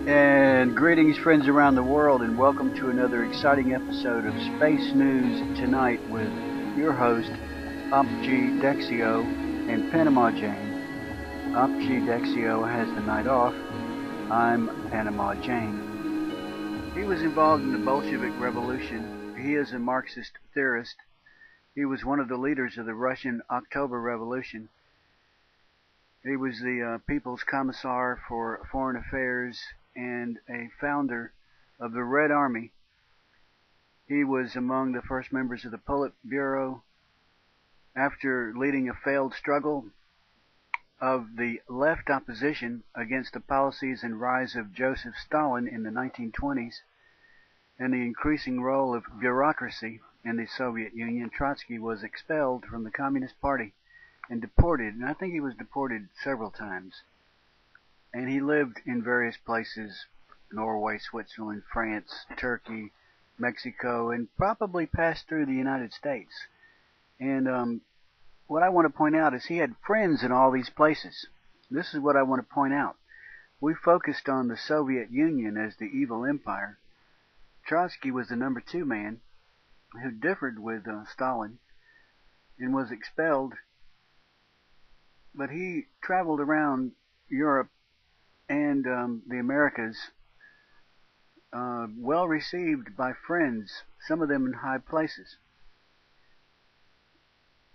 And greetings, friends around the world, and welcome to another exciting episode of Space News Tonight with your host, Opg Dexio and Panama Jane. Opg Dexio has the night off. I'm Panama Jane. He was involved in the Bolshevik Revolution. He is a Marxist theorist. He was one of the leaders of the Russian October Revolution. He was the People's Commissar for Foreign Affairs and a founder of the Red Army. He was among the first members of the Politburo. After leading a failed struggle of the left opposition against the policies and rise of Joseph Stalin in the 1920s and the increasing role of bureaucracy in the Soviet Union, Trotsky was expelled from the Communist Party and deported, and I think he was deported several times. And he lived in various places: Norway, Switzerland, France, Turkey, Mexico, and probably passed through the United States. And what I want to point out is he had friends in all these places. This is what I want to point out. We focused on the Soviet Union as the evil empire. Trotsky was the number two man who differed with Stalin and was expelled, but he traveled around Europe and the Americas, well received by friends, some of them in high places.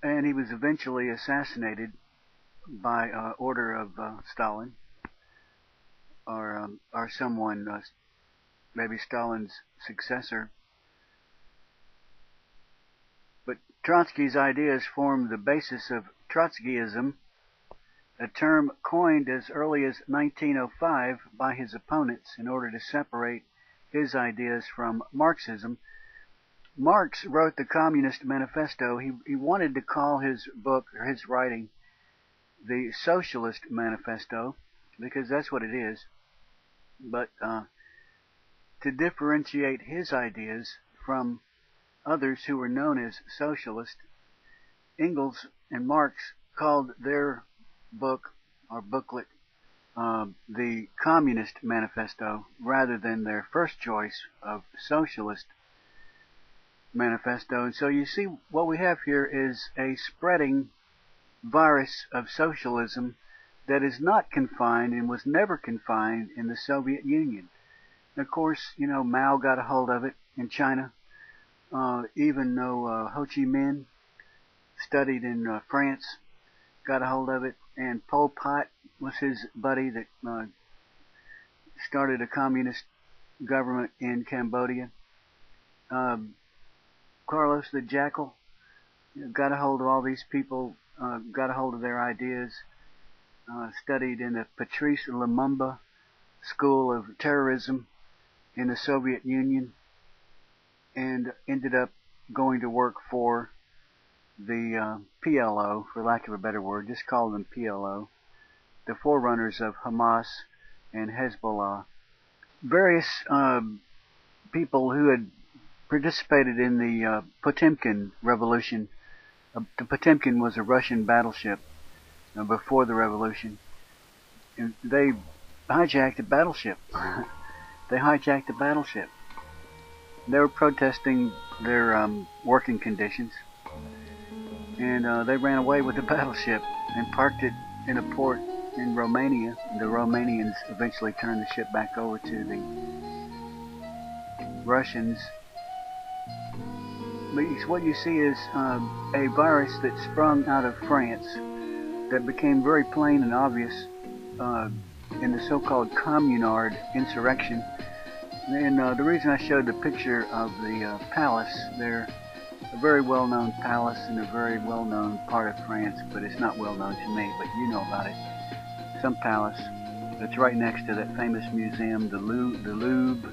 And he was eventually assassinated by order of Stalin, or someone, maybe Stalin's successor. But Trotsky's ideas formed the basis of Trotskyism, a term coined as early as 1905 by his opponents in order to separate his ideas from Marxism. Marx wrote the Communist Manifesto. He wanted to call his book, or his writing, the Socialist Manifesto, because that's what it is. But to differentiate his ideas from others who were known as socialist, Engels and Marx called their book or booklet the Communist Manifesto rather than their first choice of Socialist Manifesto. And so you see what we have here is a spreading virus of socialism that is not confined and was never confined in the Soviet Union. And of course, Mao got a hold of it in China. Even though Ho Chi Minh studied in France, got a hold of it, and Pol Pot was his buddy that started a communist government in Cambodia. Carlos the Jackal got a hold of all these people, got a hold of their ideas, studied in the Patrice Lumumba School of Terrorism in the Soviet Union, and ended up going to work for the PLO, for lack of a better word, just call them PLO, the forerunners of Hamas and Hezbollah. Various people who had participated in the Potemkin Revolution. The Potemkin was a Russian battleship before the revolution. And they hijacked a battleship. They hijacked a battleship. They were protesting their working conditions. And they ran away with the battleship and parked it in a port in Romania. The Romanians eventually turned the ship back over to the Russians. But what you see is a virus that sprung out of France that became very plain and obvious in the so-called Communard insurrection. And the reason I showed the picture of the palace there, a very well-known palace in a very well-known part of France, but it's not well-known to me, but you know about it. Some palace that's right next to that famous museum, the Louvre.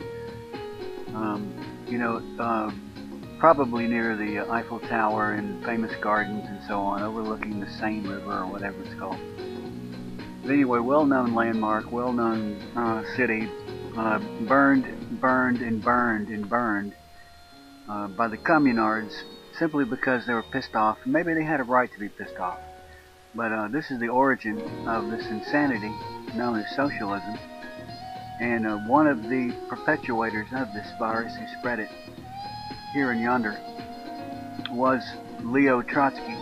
Probably near the Eiffel Tower and famous gardens and so on, overlooking the Seine River or whatever it's called. But anyway, well-known landmark, well-known city, burned by the communards simply because they were pissed off. Maybe they had a right to be pissed off. But this is the origin of this insanity known as socialism. And one of the perpetuators of this virus who spread it here and yonder was Leon Trotsky,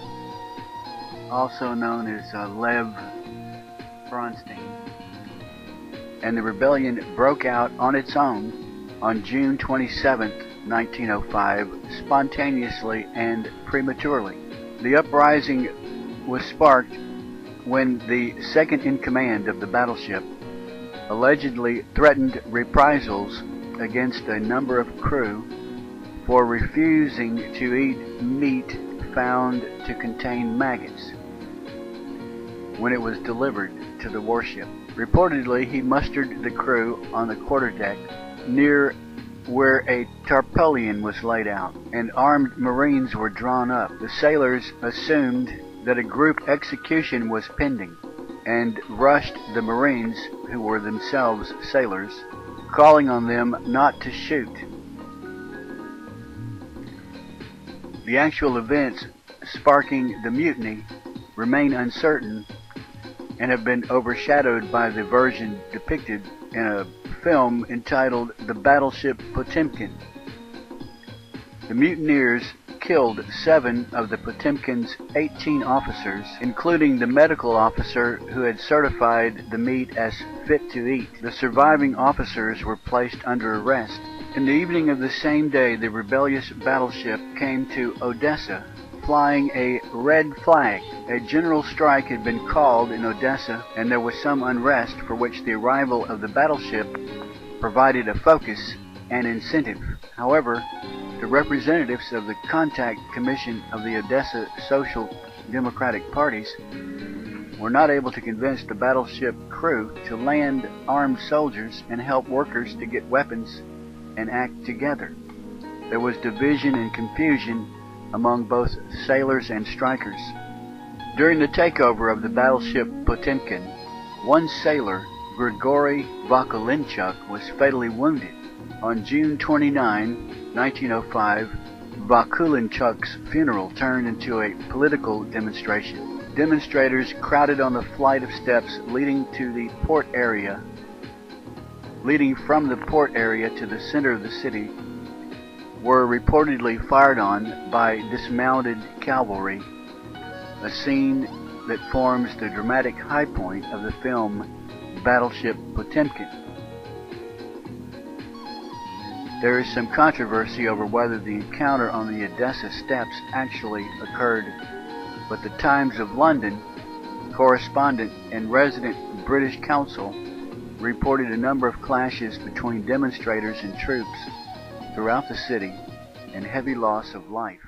also known as Lev Bronstein. And the rebellion broke out on its own on June 27, 1905, spontaneously and prematurely. The uprising was sparked when the second-in-command of the battleship allegedly threatened reprisals against a number of crew for refusing to eat meat found to contain maggots when it was delivered to the warship. Reportedly, he mustered the crew on the quarterdeck near where a tarpaulin was laid out, and armed Marines were drawn up. The sailors assumed that a group execution was pending and rushed the Marines, who were themselves sailors, calling on them not to shoot. The actual events sparking the mutiny remain uncertain and have been overshadowed by the version depicted in a film entitled The Battleship Potemkin. The mutineers killed 7 of the Potemkin's 18 officers, including the medical officer who had certified the meat as fit to eat. The surviving officers were placed under arrest. In the evening of the same day, the rebellious battleship came to Odessa, flying a red flag. A general strike had been called in Odessa, and there was some unrest for which the arrival of the battleship provided a focus and incentive. However, the representatives of the Contact Commission of the Odessa Social Democratic parties were not able to convince the battleship crew to land armed soldiers and help workers to get weapons and act together. There was division and confusion among both sailors and strikers. During the takeover of the battleship Potemkin, one sailor, Grigory Vakulinchuk, was fatally wounded. On June 29, 1905, Vakulinchuk's funeral turned into a political demonstration. Demonstrators crowded on the flight of steps leading from the port area to the center of the city, were reportedly fired on by dismounted cavalry, a scene that forms the dramatic high point of the film Battleship Potemkin. There is some controversy over whether the encounter on the Odessa steps actually occurred, but the Times of London correspondent and resident British consul reported a number of clashes between demonstrators and troops throughout the city and heavy loss of life.